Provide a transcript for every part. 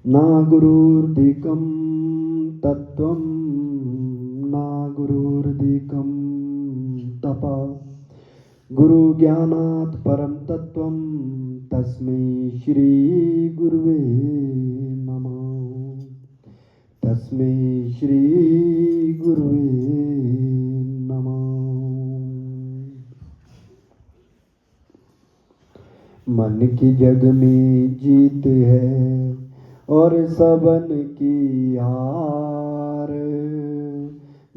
न गुरुर्धिकं तत्त्वं न गुरुर्धिकं तपः गुरु ज्ञानात् परं तत्त्वं तस्मै श्री गुरुवे नमः। तस्मै श्री गुरुवे नमः। मन की जग में जीत है और सबन की हार,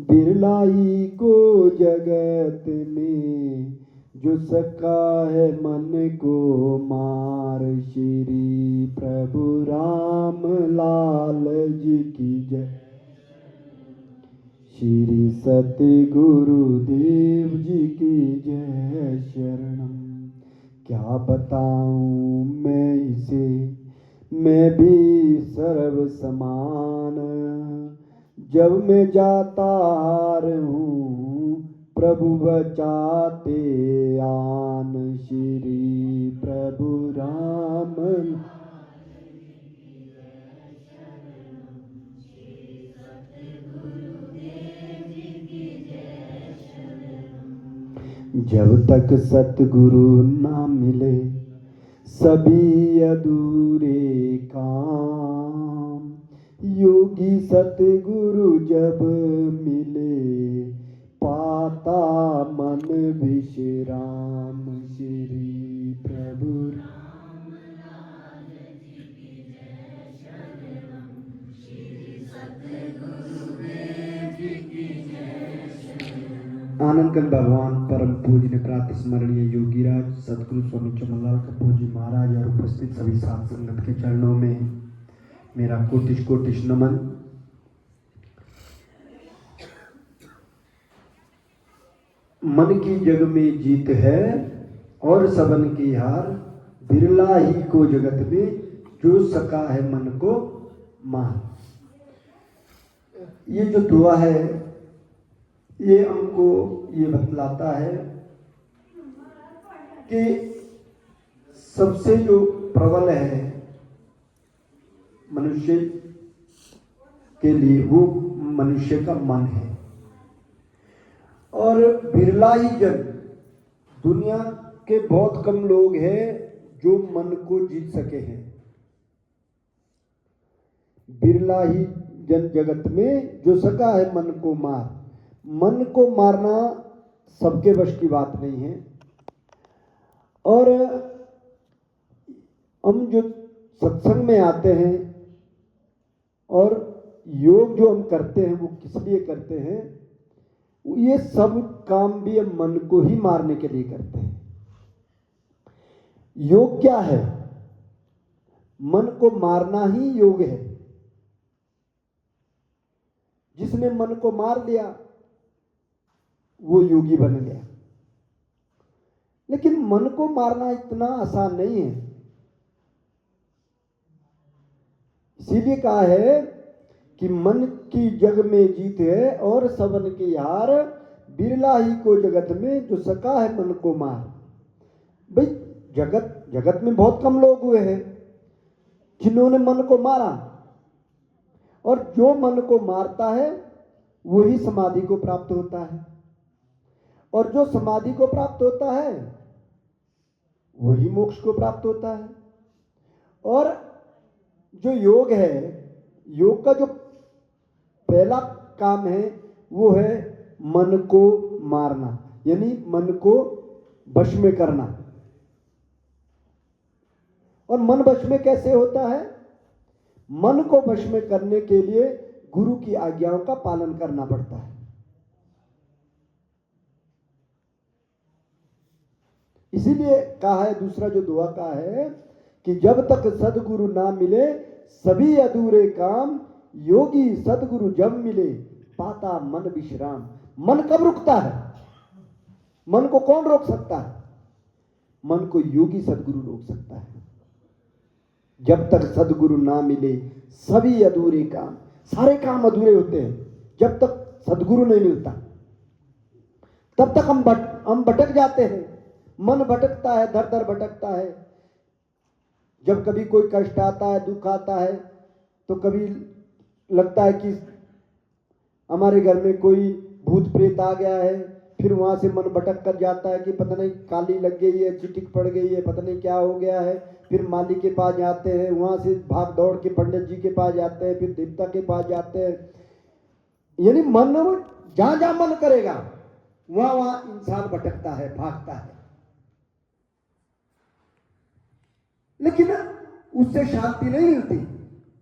बिरलाई को जगत में जो सका है मन को मार। श्री प्रभु राम लाल जी की जय। श्री सतगुरुदेव जी की जय। शरणम। क्या बताऊं मैं इसे, मैं भी सर्व समान। जब मैं जाता हार हूँ प्रभु बचाते आन। श्री प्रभु राम जब तक सतगुरु ना मिले सभी अधूरे काम। योगी सतगुरु जब मिले पाता मन विश्राम। श्री प्रभु आनंदकंद भगवान परम पूज्य प्रातः स्मरणीय योगीराज सतगुरु स्वामी चमनलाल कपूर जी महाराज और उपस्थित सभी साध संगत के चरणों में मेरा कोटिश कोटिश नमन। मन की जग में जीत है और सबन की हार, बिरला ही को जगत में जो सका है मन को मार। ये जो दुआ है ये हमको ये बतलाता है कि सबसे जो प्रबल है मनुष्य के लिए वो मनुष्य का मन है। और बिरला ही जन, दुनिया के बहुत कम लोग हैं जो मन को जीत सके हैं। बिरला ही जन जगत में जो सका है मन को मार। मन को मारना सबके वश की बात नहीं है। और हम जो सत्संग में आते हैं और योग जो हम करते हैं वो किस लिए करते हैं, ये सब काम भी हम मन को ही मारने के लिए करते हैं। योग क्या है? मन को मारना ही योग है। जिसने मन को मार दिया वो योगी बन गया। लेकिन मन को मारना इतना आसान नहीं है। इसीलिए कहा है कि मन की जग में जीत है और सबन की हार, बिरला ही को जगत में जो सका है मन को मार। भाई जगत में बहुत कम लोग हुए हैं जिन्होंने मन को मारा, और जो मन को मारता है वही समाधि को प्राप्त होता है, और जो समाधि को प्राप्त होता है वही मोक्ष को प्राप्त होता है। और जो योग है, योग का जो पहला काम है वो है मन को मारना, यानी मन को वश में करना। और मन वश में कैसे होता है? मन को वश में करने के लिए गुरु की आज्ञाओं का पालन करना पड़ता है। इसीलिए कहा है, दूसरा जो दुआ का है कि जब तक सदगुरु ना मिले सभी अधूरे काम, योगी सदगुरु जब मिले पाता मन विश्राम। मन कब रुकता है? मन को कौन रोक सकता है? मन को योगी सदगुरु रोक सकता है। जब तक सदगुरु ना मिले सभी अधूरे काम, सारे काम अधूरे होते हैं जब तक सदगुरु नहीं मिलता। तब तक हम भटक जाते हैं। मन भटकता है, दर दर भटकता है। जब कभी कोई कष्ट आता है, दुख आता है, तो कभी लगता है कि हमारे घर में कोई भूत प्रेत आ गया है, फिर वहां से मन भटक कर जाता है कि पता नहीं काली लग गई है, चिटिक पड़ गई है, पता नहीं क्या हो गया है। फिर माली के पास जाते हैं, वहां से भाग दौड़ के पंडित जी के पास जाते हैं, फिर देवता के पास जाते हैं। यानी मन जहां जहां मन करेगा वहां वहां इंसान भटकता है, भागता है, लेकिन उससे शांति नहीं मिलती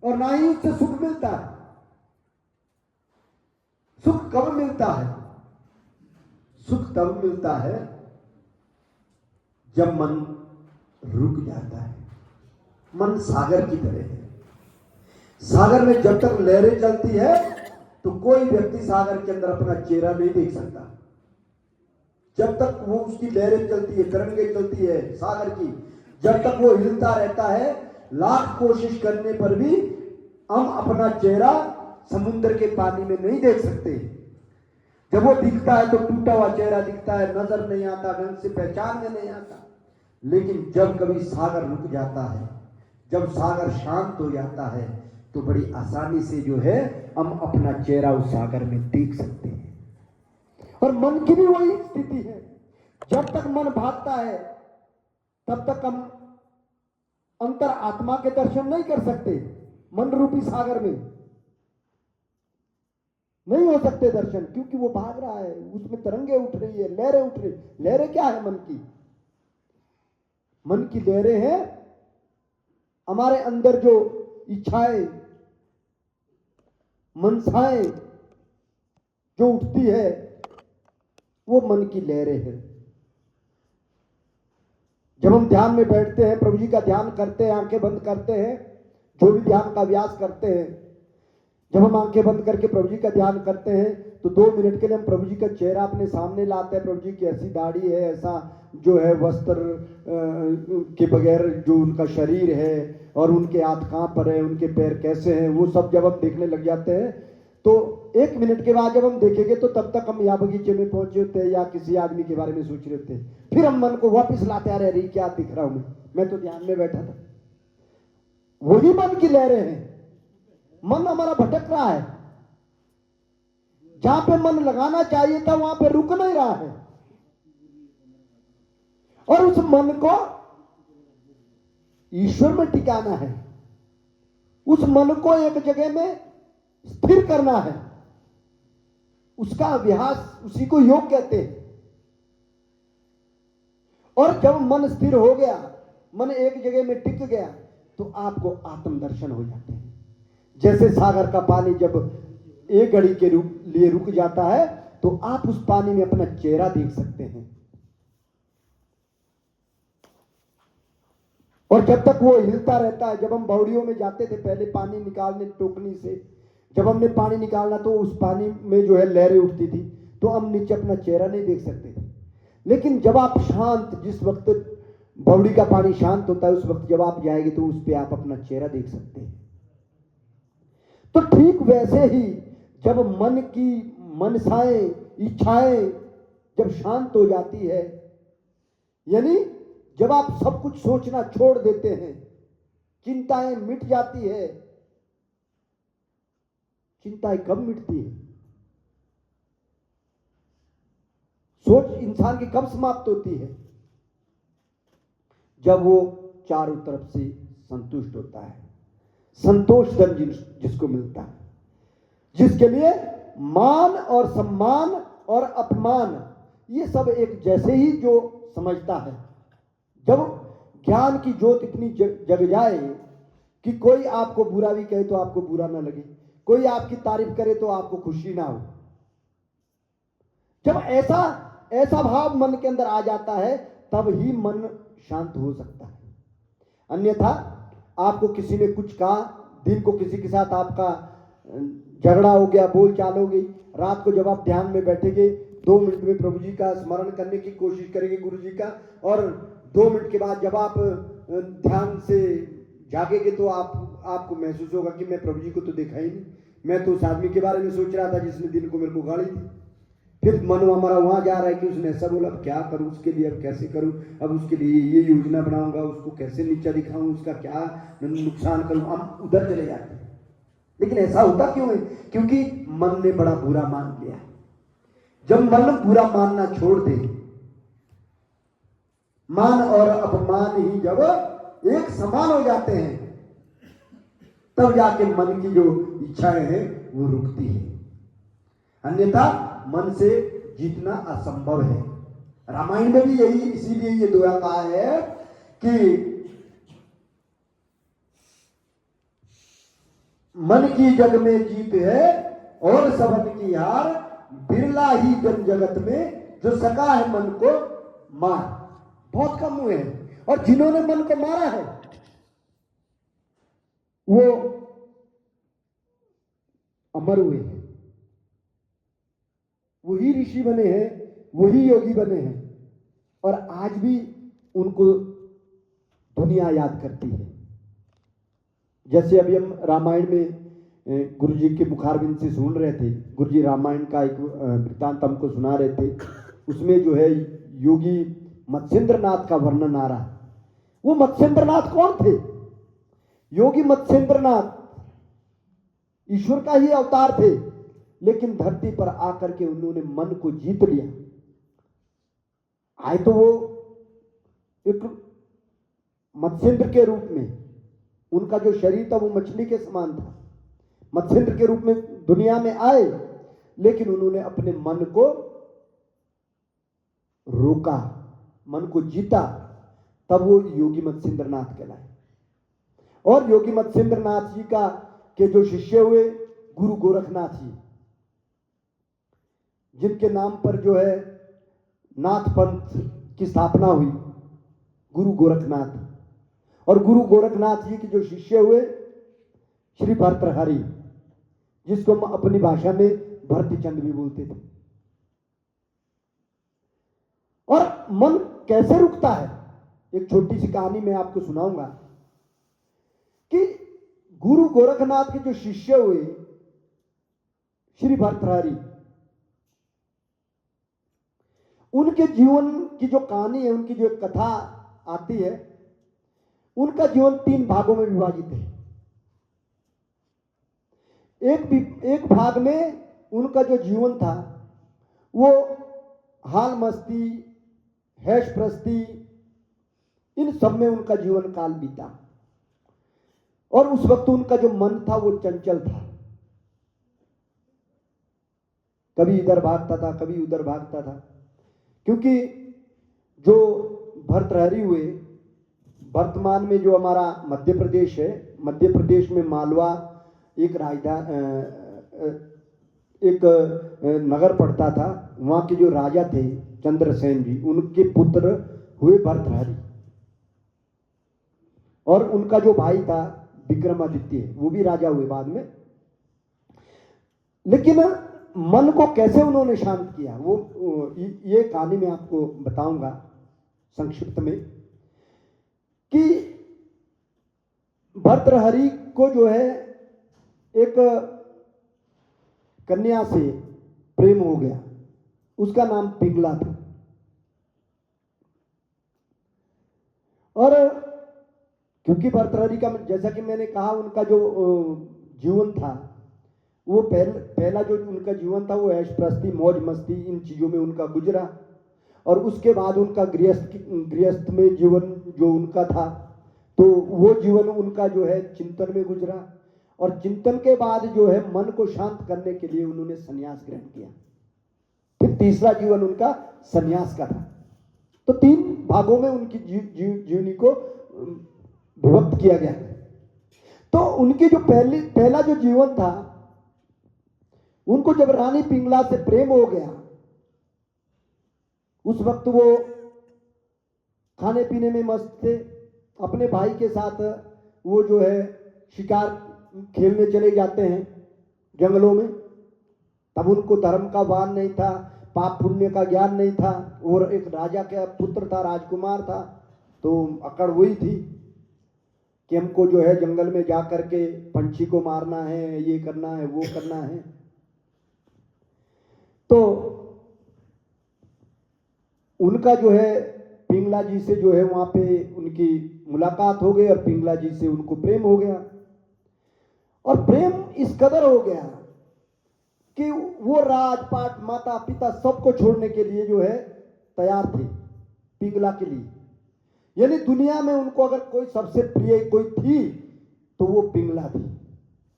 और ना ही उससे सुख मिलता है। सुख कब मिलता है? सुख तब मिलता है जब मन रुक जाता है। मन सागर की तरह है। सागर में जब तक लहरें चलती है तो कोई व्यक्ति सागर के अंदर अपना चेहरा नहीं देख सकता। जब तक वो उसकी लहरें चलती है, तरंगें चलती है सागर की, जब तक वो हिलता रहता है, लाख कोशिश करने पर भी हम अपना चेहरा समुद्र के पानी में नहीं देख सकते। जब वो दिखता है तो टूटा हुआ चेहरा दिखता है, नजर नहीं आता, ढंग से पहचान में नहीं आता। लेकिन जब कभी सागर रुक जाता है, जब सागर शांत हो जाता है, तो बड़ी आसानी से जो है हम अपना चेहरा उस सागर में देख सकते हैं। और मन की भी वही स्थिति है। जब तक मन भागता है तब तक हम अंतर आत्मा के दर्शन नहीं कर सकते। मन रूपी सागर में नहीं हो सकते दर्शन, क्योंकि वो भाग रहा है, उसमें तरंगे उठ रही है, लहरें उठ रही। लहरें क्या है? मन की, मन की लहरें हैं हमारे अंदर जो इच्छाएं, मनसाएं जो उठती है, वो मन की लहरें हैं। जब हम ध्यान में बैठते हैं, प्रभु जी का ध्यान करते हैं, आंखें बंद करते हैं, जो भी ध्यान का अभ्यास करते हैं, जब हम आंखें बंद करके प्रभु जी का ध्यान करते हैं तो 2 मिनट के लिए हम प्रभु जी का चेहरा अपने सामने लाते हैं। प्रभु जी की ऐसी दाढ़ी है, ऐसा जो है वस्त्र के बगैर जो उनका शरीर है, और उनके हाथ कहाँ पर है, उनके पैर कैसे हैं, वो सब जब हम देखने लग जाते हैं तो 1 मिनट के बाद जब हम देखेंगे तो तब तक हम या बगीचे में पहुंचे होते हैं या किसी आदमी के बारे में सोच रहे होते हैं। फिर हम मन को वापस लाते आ रहे, क्या दिख रहा हूं मैं तो ध्यान में बैठा था। वही मन की लहरें हैं। मन हमारा भटक रहा है, जहां पे मन लगाना चाहिए था वहां पे रुक नहीं रहा है, और उस मन को ईश्वर में टिकाना है। उस मन को एक जगह में स्थिर करना है। उसका अभ्यास, उसी को योग कहते हैं। और जब मन स्थिर हो गया, मन एक जगह में टिक गया, तो आपको आत्म दर्शन हो जाते हैं। जैसे सागर का पानी जब एक घड़ी के लिए रुक जाता है तो आप उस पानी में अपना चेहरा देख सकते हैं। और जब तक वो हिलता रहता है, जब हम बावड़ियों में जाते थे पहले पानी निकालने टोकनी से, जब हमने पानी निकालना तो उस पानी में जो है लहरें उठती थी, तो हम नीचे अपना चेहरा नहीं देख सकते थे। लेकिन जब आप शांत, जिस वक्त बावड़ी का पानी शांत होता है, उस वक्त जब आप जाएंगे तो उस पर आप अपना चेहरा देख सकते हैं। तो ठीक वैसे ही जब मन की मनसाएं, इच्छाएं जब शांत हो जाती है, यानी जब आप सब कुछ सोचना छोड़ देते हैं, चिंताएं मिट जाती है। चिंताएं कब मिटती है? सोच इंसान की कब समाप्त होती है? जब वो चारों तरफ से संतुष्ट होता है। संतोष धन जिसको मिलता है, जिसके लिए मान और सम्मान और अपमान ये सब एक जैसे ही जो समझता है। जब ज्ञान की ज्योत इतनी जग जाए कि कोई आपको बुरा भी कहे तो आपको बुरा ना लगे, कोई आपकी तारीफ करे तो आपको खुशी ना हो, जब ऐसा भाव मन के अंदर आ जाता है, तब ही मन शांत हो सकता है। अन्यथा आपको किसी ने कुछ कहा, दिन को किसी के साथ आपका झगड़ा हो गया, बोल चाल हो गई, रात को जब आप ध्यान में बैठेंगे, 2 मिनट में प्रभु जी का स्मरण करने की कोशिश करेंगे, गुरु जी का, और 2 मिनट के बाद जब आप ध्यान से जागेंगे तो आपको महसूस होगा कि मैं प्रभु जी को तो देखा ही नहीं, मैं तो उस आदमी के बारे में सोच रहा था जिसने दिन को मेरे को गाली दी। फिर मन हमारा वहां जा रहा है कि उसने ऐसा बोला, अब क्या करूं उसके लिए, अब कैसे करूं, अब उसके लिए ये योजना बनाऊंगा, उसको कैसे नीचा दिखाऊं, उसका क्या नुकसान करूं, हम उधर चले जाते हैं। लेकिन ऐसा होता क्यों है? क्योंकि मन ने बड़ा बुरा मान लिया। जब मन बुरा मानना छोड़ दे, मान और अपमान ही जब एक समान हो जाते हैं, तब जाके मन की जो इच्छाएं हैं वो रुकती है। अन्यथा मन से जीतना असंभव है। रामायण में भी यही, इसीलिए ये दुआ कहा है कि मन की जग में जीत है और सबन की हार, बिरला ही जन जगत में जो सका है मन को मार। बहुत कम हुए हैं, और जिन्होंने मन को मारा है वो अमर हुए हैं, वही ऋषि बने हैं, वही योगी बने हैं, और आज भी उनको दुनिया याद करती है। जैसे अभी हम रामायण में गुरु जी के मुखारबिंद से सुन रहे थे, गुरु जी रामायण का एक वृत्तांत हमको सुना रहे थे, उसमें जो है योगी मत्स्येंद्रनाथ का वर्णन आ रहा है। वो मत्स्येंद्रनाथ कौन थे? योगी मत्स्येंद्रनाथ ईश्वर का ही अवतार थे, लेकिन धरती पर आकर के उन्होंने मन को जीत लिया। आए तो वो एक मत्स्येंद्र के रूप में, उनका जो शरीर था वो मछली के समान था, मत्स्येंद्र के रूप में दुनिया में आए, लेकिन उन्होंने अपने मन को रोका, मन को जीता, तब वो योगी मत्स्येंद्रनाथ कहलाए। और योगी मत्स्येंद्रनाथ जी का के जो शिष्य हुए गुरु गोरखनाथ जी, जिनके नाम पर जो है नाथ पंथ की स्थापना हुई, गुरु गोरखनाथ। और गुरु गोरखनाथ जी के जो शिष्य हुए श्री भर्तृहरि, जिसको हम अपनी भाषा में भरतचंद भी बोलते थे। और मन कैसे रुकता है, एक छोटी सी कहानी मैं आपको सुनाऊंगा कि गुरु गोरखनाथ के जो शिष्य हुए श्री भर्तृहरि, उनके जीवन की जो कहानी है, उनकी जो कथा आती है, उनका जीवन 3 भागों में विभाजित है। एक भाग में उनका जो जीवन था वो हाल मस्ती, हैश प्रस्ती, इन सब में उनका जीवन काल बीता। और उस वक्त उनका जो मन था वो चंचल था, कभी इधर भागता था, कभी उधर भागता था। क्योंकि जो भर्तृहरि हुए, वर्तमान में जो हमारा मध्य प्रदेश है, मध्य प्रदेश में मालवा एक एक नगर पड़ता था, वहां के जो राजा थे चंद्रसेन जी, उनके पुत्र हुए भर्तृहरि। और उनका जो भाई था विक्रमादित्य, वो भी राजा हुए बाद में। लेकिन मन को कैसे उन्होंने शांत किया, वो ये कहानी मैं आपको बताऊंगा संक्षिप्त में। कि भर्तृहरि को जो है एक कन्या से प्रेम हो गया, उसका नाम पिंगला था। और क्योंकि भर्तृहरि का, जैसा कि मैंने कहा, उनका जो जीवन था वो पहला जो उनका जीवन था वो ऐश प्रस्ती, मौज मस्ती, इन चीजों में उनका गुजरा। और उसके बाद उनका गृहस्थ में जीवन जो उनका था, तो वो जीवन उनका जो है चिंतन में गुजरा। और चिंतन के बाद जो है मन को शांत करने के लिए उन्होंने संन्यास ग्रहण किया। फिर तीसरा जीवन उनका संन्यास का था। तो 3 भागों में उनकी जीवनी को विभक्त किया गया। तो उनकी जो पहला जो जीवन था, उनको जब रानी पिंगला से प्रेम हो गया, उस वक्त वो खाने पीने में मस्त थे। अपने भाई के साथ वो जो है शिकार खेलने चले जाते हैं जंगलों में। तब उनको धर्म का भान नहीं था, पाप पुण्य का ज्ञान नहीं था, और एक राजा का पुत्र था, राजकुमार था। तो अकड़ हुई थी कि हमको जो है जंगल में जा करके पंछी को मारना है, ये करना है, वो करना है। तो उनका जो है पिंगला जी से जो है वहां पे उनकी मुलाकात हो गई, और पिंगला जी से उनको प्रेम हो गया। और प्रेम इस कदर हो गया कि वो राजपाट माता पिता सबको छोड़ने के लिए जो है तैयार थे पिंगला के लिए। यानी दुनिया में उनको अगर कोई सबसे प्रिय कोई थी तो वो पिंगला थी,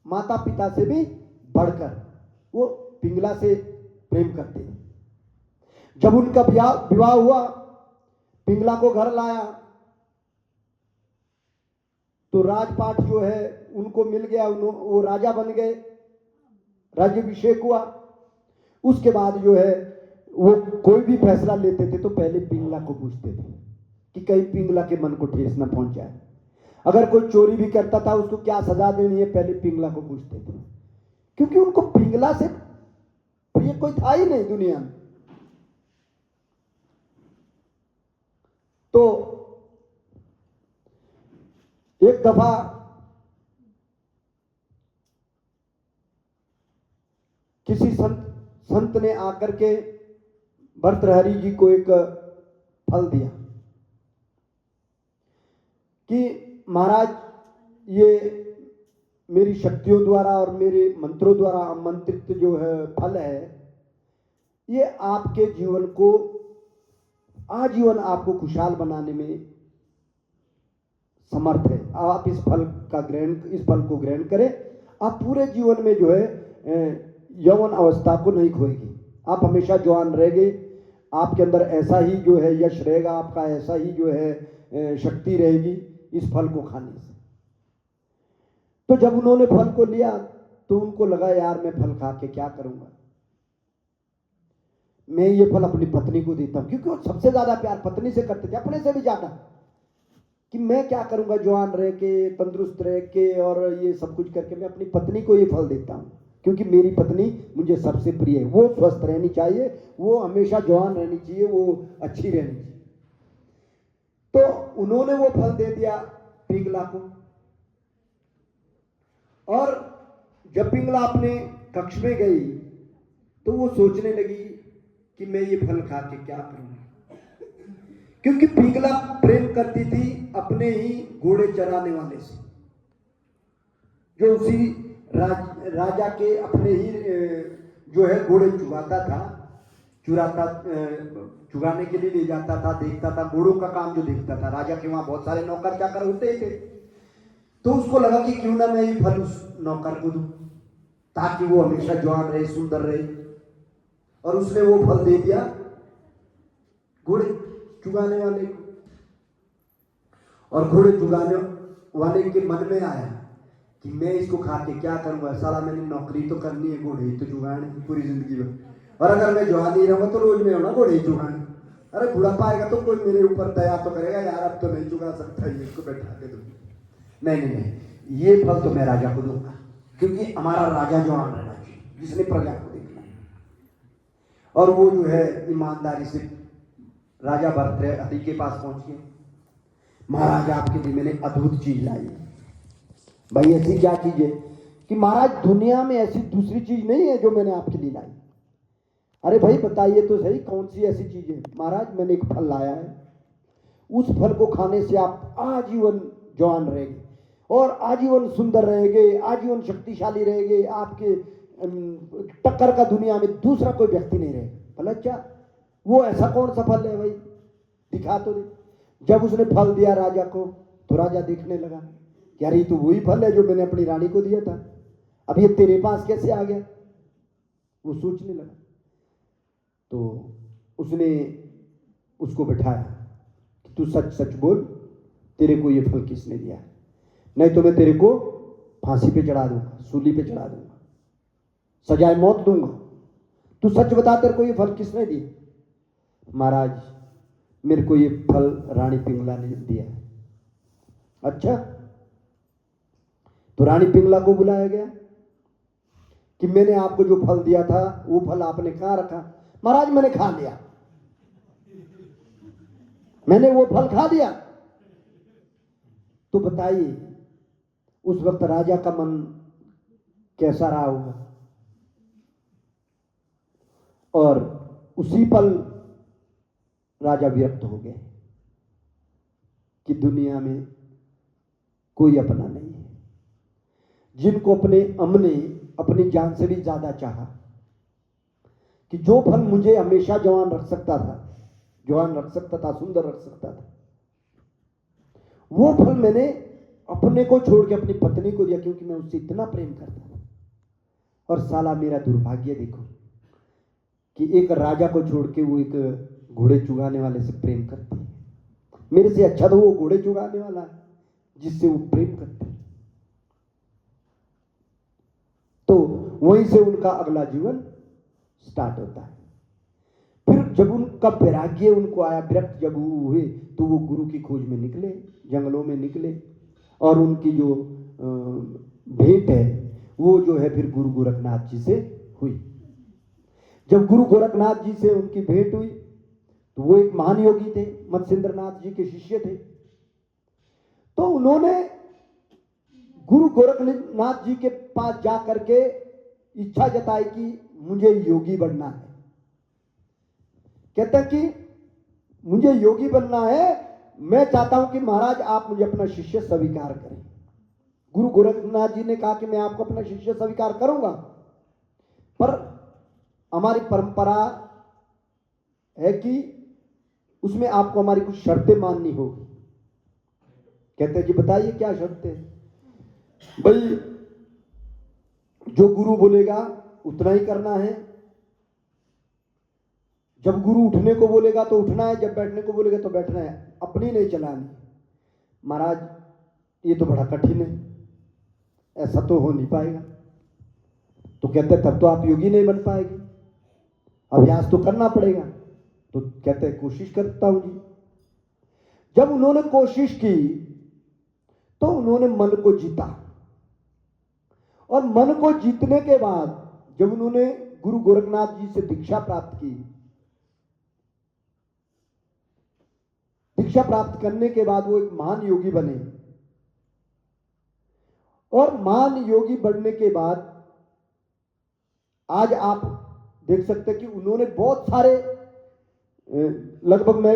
माता पिता से भी बढ़कर वो पिंगला से प्रेम करते थे। जब उनका विवाह हुआ, पिंगला को घर लाया तो राजपाट जो है उनको मिल गया, वो राजा बन गए, राज्याभिषेक हुआ। उसके बाद जो है वो कोई भी फैसला लेते थे तो पहले पिंगला को पूछते थे कि कहीं पिंगला के मन को ठेस न पहुंच जाए। अगर कोई चोरी भी करता था उसको क्या सजा देनी है, पहले पिंगला को पूछते थे, क्योंकि उनको पिंगला से प्रिय कोई था ही नहीं दुनिया में। तो एक दफा किसी संत ने आकर के भर्तृहरि जी को एक फल दिया कि महाराज ये मेरी शक्तियों द्वारा और मेरे मंत्रों द्वारा आमंत्रित जो है फल है, ये आपके जीवन को आजीवन आपको खुशहाल बनाने में समर्थ है। आप इस फल को ग्रहण करें, आप पूरे जीवन में जो है यौवन अवस्था को नहीं खोएगी, आप हमेशा जवान रहेंगे, आपके अंदर ऐसा ही जो है यश रहेगा, आपका ऐसा ही जो है शक्ति रहेगी इस फल को खाने से। तो जब उन्होंने फल को लिया तो उनको लगा यार मैं फल खा के क्या करूंगा, मैं ये फल अपनी पत्नी को देता हूं, क्योंकि वो सबसे ज्यादा प्यार पत्नी से करते थे, अपने से भी ज्यादा, कि मैं क्या करूंगा जवान रह के तंदुरुस्त रह के और ये सब कुछ करके मैं अपनी पत्नी को ये फल देता हूं, क्योंकि मेरी पत्नी मुझे सबसे प्रिय है, वो स्वस्थ रहनी चाहिए, वो हमेशा जवान रहनी चाहिए, वो अच्छी रहनी चाहिए। तो उन्होंने वो फल दे दिया पिंगला को, और जब पिंगला अपने कक्ष में गई तो वो सोचने लगी कि मैं ये फल खा के क्या करूंगा, क्योंकि पिंगला प्रेम करती थी अपने ही घोड़े चराने वाले से, जो उसी राजा के अपने ही जो है घोड़े चुराने के लिए ले जाता था, देखता था, घोड़ों का काम जो देखता था। राजा के वहां बहुत सारे नौकर चाकर होते थे, तो उसको लगा कि क्यों ना मैं ये फल उस नौकर को दूं ताकि वो हमेशा जवान रहे, सुंदर रहे, और उसने वो फल दे दिया घोड़े चुगाने वाले को। और घोड़े चुगाने वाले के मन में आया कि मैं इसको खा के क्या करूंगा, साला मैंने नौकरी तो करनी है, घोड़े तो चुगाने की पूरी जिंदगी में, और अगर मैं जवान नहीं रहूंगा तो रोज में होना घोड़े चुगाने, अरे बुढ़ापा आएगा तो कोई मेरे ऊपर दया तो करेगा, यार अब तो नहीं चुगा सकता, ये इसको बैठा के दूंगा, नहीं, ये फल तो मैं राजा को दूंगा, क्योंकि हमारा राजा जवान रहना चाहिए जिसने प्रजा को देखना। और वो जो है ईमानदारी से राजा भर्तृहरि के पास पहुंचे, महाराज आपके लिए मैंने अद्भुत चीज लाई। भाई ऐसी क्या चीज है कि महाराज दुनिया में ऐसी दूसरी चीज नहीं है जो मैंने आपके लिए लाई। अरे भाई बताइए तो सही कौन सी ऐसी चीज है। महाराज मैंने एक फल लाया है, उस फल को खाने से आप आजीवन जवान रहेंगे और आजीवन सुंदर रहेंगे, आजीवन शक्तिशाली रहेंगे, आपके टक्कर का दुनिया में दूसरा कोई व्यक्ति नहीं रहेगा। भला अच्छा वो ऐसा कौन सा फल है भाई, दिखा तो दे। जब उसने फल दिया राजा को तो राजा देखने लगा कि यार ये तो वही फल है जो मैंने अपनी रानी को दिया था, अब ये तेरे पास कैसे आ गया, वो सोचने लगा। तो उसने उसको बिठाया कि तू सच सच बोल, तेरे को ये फल किसने दिया, नहीं तो मैं तेरे को फांसी पे चढ़ा दूंगा, सूली पे चढ़ा दूंगा, सजाए मौत दूंगा, तू सच बता तेरे को ये फल किसने दिया। महाराज मेरे को ये फल रानी पिंगला ने दिया है। अच्छा, तो रानी पिंगला को बुलाया गया कि मैंने आपको जो फल दिया था वो फल आपने कहां रखा। महाराज मैंने खा लिया, मैंने वो फल खा दिया। तो बताइए उस वक्त राजा का मन कैसा रहा होगा। और उसी पल राजा विरक्त हो गए कि दुनिया में कोई अपना नहीं है। जिनको अपने अम्म ने अपनी जान से भी ज्यादा चाहा, कि जो फल मुझे हमेशा जवान रख सकता था, सुंदर रख सकता था, वो फल मैंने अपने को छोड़ के अपनी पत्नी को दिया, क्योंकि मैं उससे इतना प्रेम करता था। और साला मेरा दुर्भाग्य देखो कि एक राजा को छोड़ के वो एक घोड़े चुगाने वाले से प्रेम करती है। मेरे से अच्छा तो वो घोड़े चुगाने वाला है जिससे वो प्रेम करते हैं। तो वहीं से उनका अगला जीवन स्टार्ट होता है। फिर जब उनका वैराग्य उनको आया, विरक्त जब हुए, तो वो गुरु की खोज में निकले, जंगलों में निकले, और उनकी जो भेंट है वो जो है फिर गुरु गोरखनाथ जी से हुई। जब गुरु गोरखनाथ जी से उनकी भेंट हुई तो वो एक महान योगी थे, मत्स्येंद्रनाथ जी के शिष्य थे। तो उन्होंने गुरु गोरखनाथ जी के पास जा करके इच्छा जताई कि मुझे योगी बनना है। कहते हैं कि मुझे योगी बनना है, मैं चाहता हूं कि महाराज आप मुझे अपना शिष्य स्वीकार करें। गुरु गोरखनाथ जी ने कहा कि मैं आपको अपना शिष्य स्वीकार करूंगा, पर हमारी परंपरा है कि उसमें आपको हमारी कुछ शर्तें माननी होगी। कहते हैं कि बताइए क्या शर्तें। भाई जो गुरु बोलेगा उतना ही करना है, जब गुरु उठने को बोलेगा तो उठना है, जब बैठने को बोलेगा तो बैठना है, अपनी नहीं चलानी। महाराज ये तो बड़ा कठिन है, ऐसा तो हो नहीं पाएगा। तो कहते तब तो आप योगी नहीं बन पाएंगे, अभ्यास तो करना पड़ेगा। तो कहते हैं कोशिश करता हूं जी। जब उन्होंने कोशिश की तो उन्होंने मन को जीता, और मन को जीतने के बाद जब उन्होंने गुरु गोरखनाथ जी से दीक्षा प्राप्त की, दीक्षा प्राप्त करने के बाद वो एक महान योगी बने। और महान योगी बनने के बाद आज आप देख सकते हैं कि उन्होंने बहुत सारे, लगभग मैं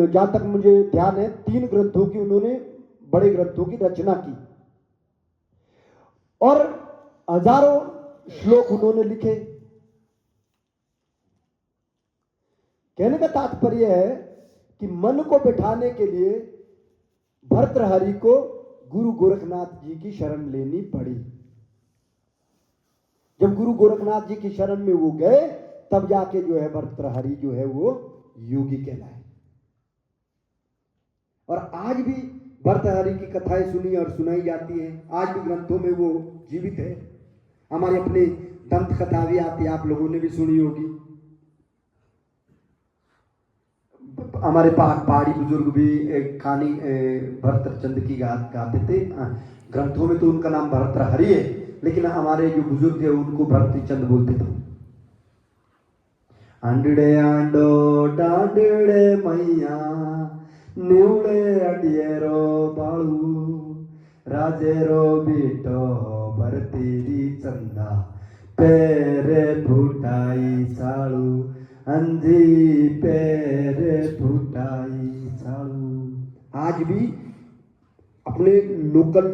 जहां तक मुझे ध्यान है 3 ग्रंथों की, उन्होंने बड़े ग्रंथों की रचना की, और हजारों श्लोक उन्होंने लिखे। कहने का तात्पर्य है कि मन को बैठाने के लिए भर्तृहरि को गुरु गोरखनाथ जी की शरण लेनी पड़ी। जब गुरु गोरखनाथ जी की शरण में वो गए, तब जाके जो है भर्तृहरि जो है वो योगी कहलाए। और आज भी भर्तृहरि की कथाएं सुनी और सुनाई जाती हैं, आज भी ग्रंथों में वो जीवित है। हमारे अपने दंत कथा भी आती है, आप लोगों ने भी सुनी होगी। हमारे पहाड़ी बुजुर्ग भी एक कहानी भरतचंद की गाते थे। ग्रंथों में तो उनका नाम भर्तृहरि है, लेकिन हमारे जो बुजुर्ग थे उनको भरतचंद बोलते थे। आंडड़े आंडो डांडड़े मैया न्यूड़े अडियरो बाळू राजेरो बीटो भरतीरी चंदा पेरे फुटाई साळू अंधी पेरे फुटाई साळू। आज भी अपने लोकल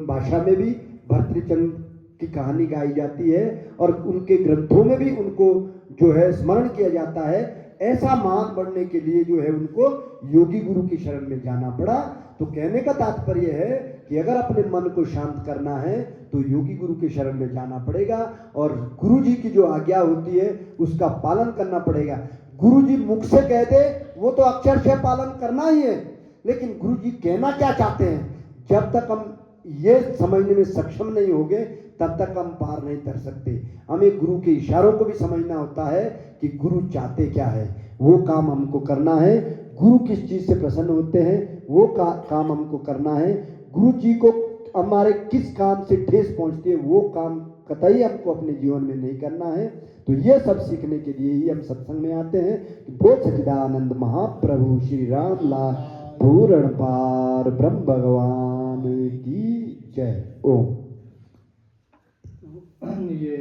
भाषा में भी भरतचंद की कहानी गाई जाती है, और उनके ग्रंथों में भी उनको जो है स्मरण किया जाता है। ऐसा महान बनने के लिए जो है उनको योगी गुरु की शरण में जाना पड़ा। तो कहने का तात्पर्य है कि अगर अपने मन को शांत करना है तो योगी गुरु की शरण में जाना पड़ेगा, और गुरु जी की जो आज्ञा होती है उसका पालन करना पड़ेगा। गुरु जी मुख से कह दे वो तो अक्षरशः पालन करना ही है, लेकिन गुरु जी कहना क्या चाहते हैं, जब तक हम ये समझने में सक्षम नहीं होंगे तब तक हम पार नहीं कर सकते। हमें गुरु के इशारों को भी समझना होता है कि गुरु चाहते क्या है, वो काम हमको करना है। गुरु किस चीज से प्रसन्न होते हैं वो काम हमको करना है। गुरु जी को हमारे किस काम से ठेस पहुंचती है वो काम कतई हमको अपने जीवन में नहीं करना है। तो ये सब सीखने के लिए ही हम सत्संग में आते हैं कि बोल सच्चिदानंद महाप्रभु श्री राम लाल पूर्ण पार ब्रह्म भगवान की जय। ओम। ये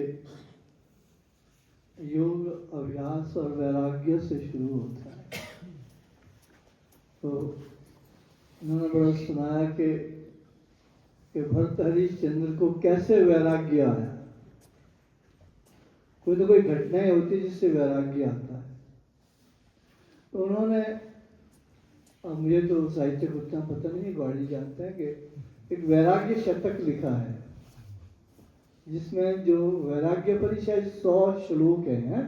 योग अभ्यास और वैराग्य से शुरू होता है। तो उन्होंने बड़ा सुनाया कि कि भरत हरिश्चंद्र को कैसे वैराग्य आया। कोई तो कोई घटनाएं होती है जिससे वैराग्य आता है। तो उन्होंने, अब मुझे तो साहित्य को उतना पता नहीं, गौड़ी जानते हैं कि एक वैराग्य शतक लिखा है जिसमें जो वैराग्य पर शायद 100 श्लोक हैं।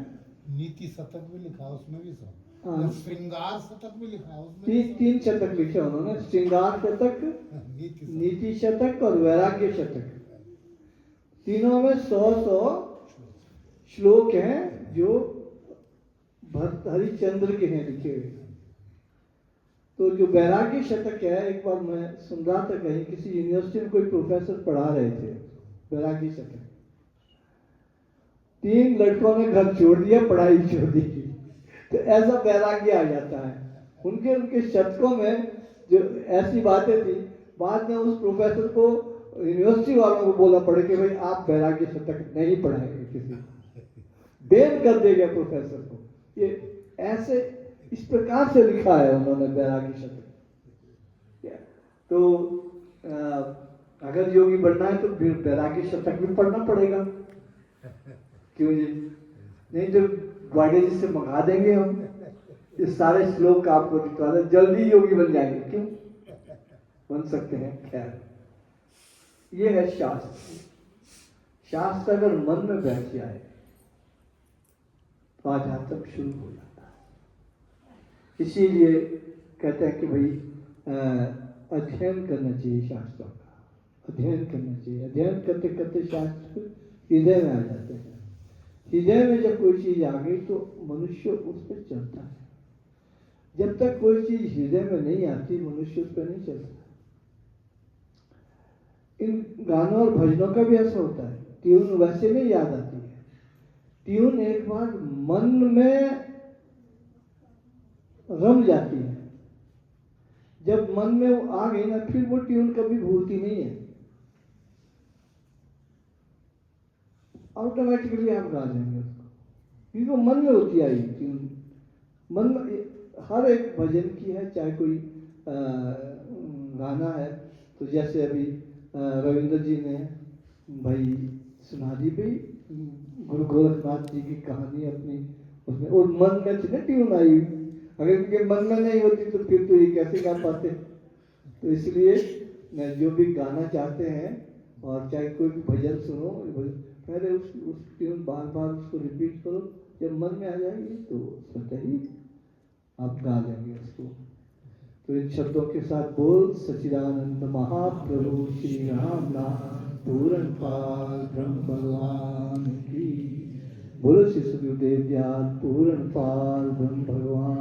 नीति शतक भी लिखा है, उसमें भी 100। हाँ। श्रृंगार शतक भी लिखा है, उसमें तीन शतक लिखे उन्होंने, श्रृंगार शतक, नीति शतक और वैराग्य शतक। तीनों में 100 श्लोक हैं जो भरत हरिश्चंद्र के हैं लिखे हुए। तो जो वैराग्य शतक है, एक बार मैं सुन रहा था कहीं किसी यूनिवर्सिटी में कोई प्रोफेसर पढ़ा रहे थे वैराग्य शतक। 3 लड़कों ने घर छोड़ दिया, पढ़ाई छोड़ दी। तो ऐसा वैराग्य आ जाता है। उनके शतकों में जो ऐसी बातें थी, बाद में उस प्रोफेसर को, यूनिवर्सिटी वालों को बोला पड़े कि भाई आप वैराग्य शतक नहीं पढ़ाएंगे, किसी बैन कर देगा प्रोफेसर को। ये ऐसे इस प्रकार से लिखा है उन्होंने वैराग्य शतक। तो अगर योगी बनना है तो फिर वैराग्य शतक भी पढ़ना पड़ेगा, क्यों जी? नहीं तो ग्वाड़े जी से मंगा देंगे हम, ये सारे श्लोक आपको दिखवा दे, जल्दी योगी बन जाएंगे। क्यों बन सकते हैं? खैर, ये है शास्त्र। शास्त्र अगर मन में बैठ जाए तो आध्यात्म शुरू हो जाता है। इसीलिए कहते हैं कि भाई अध्ययन करना चाहिए, शास्त्रों का अध्ययन करना चाहिए। अध्ययन करते करते शास्त्र हृदय में आ जाते हैं। हृदय में जब कोई चीज आ गई तो मनुष्य उस पर चलता है। जब तक कोई चीज हृदय में नहीं आती, मनुष्य उस पर नहीं चलता। इन गानों और भजनों का भी ऐसा होता है, ट्यून वैसे नहीं याद आती है। ट्यून एक बार मन में रम जाती है, जब मन में वो आ गई ना, फिर वो ट्यून कभी भूलती नहीं है। ऑटोमेटिकली आप गा लेंगे उसको, क्योंकि वो मन में होती आई ट्यून। मन में हर एक भजन की है, चाहे कोई गाना है। तो जैसे अभी रविंद्र जी ने भाई सुना दी भाई गुरु गोरखनाथ जी की कहानी अपनी, उसमें और मन में थी ना ट्यून आई। अगर उनके मन में नहीं होती तो फिर तो ये कैसे गा पाते। तो इसलिए जो भी गाना चाहते हैं, और चाहे कोई भी भजन सुनो, पहले उस ट्यून बार बार उसको रिपीट करो। जब मन में आ जाएगी तो स्वतः ही आप गा लेंगे उसको। तो इन शब्दों के साथ बोल सच्चिदानंद महाप्रभु श्री रामनाथ पूर्ण पाल ब्रह्म भगवान की। बोलो श्री सुखदेव दयाल पूर्ण पाल ब्रह्म भगवान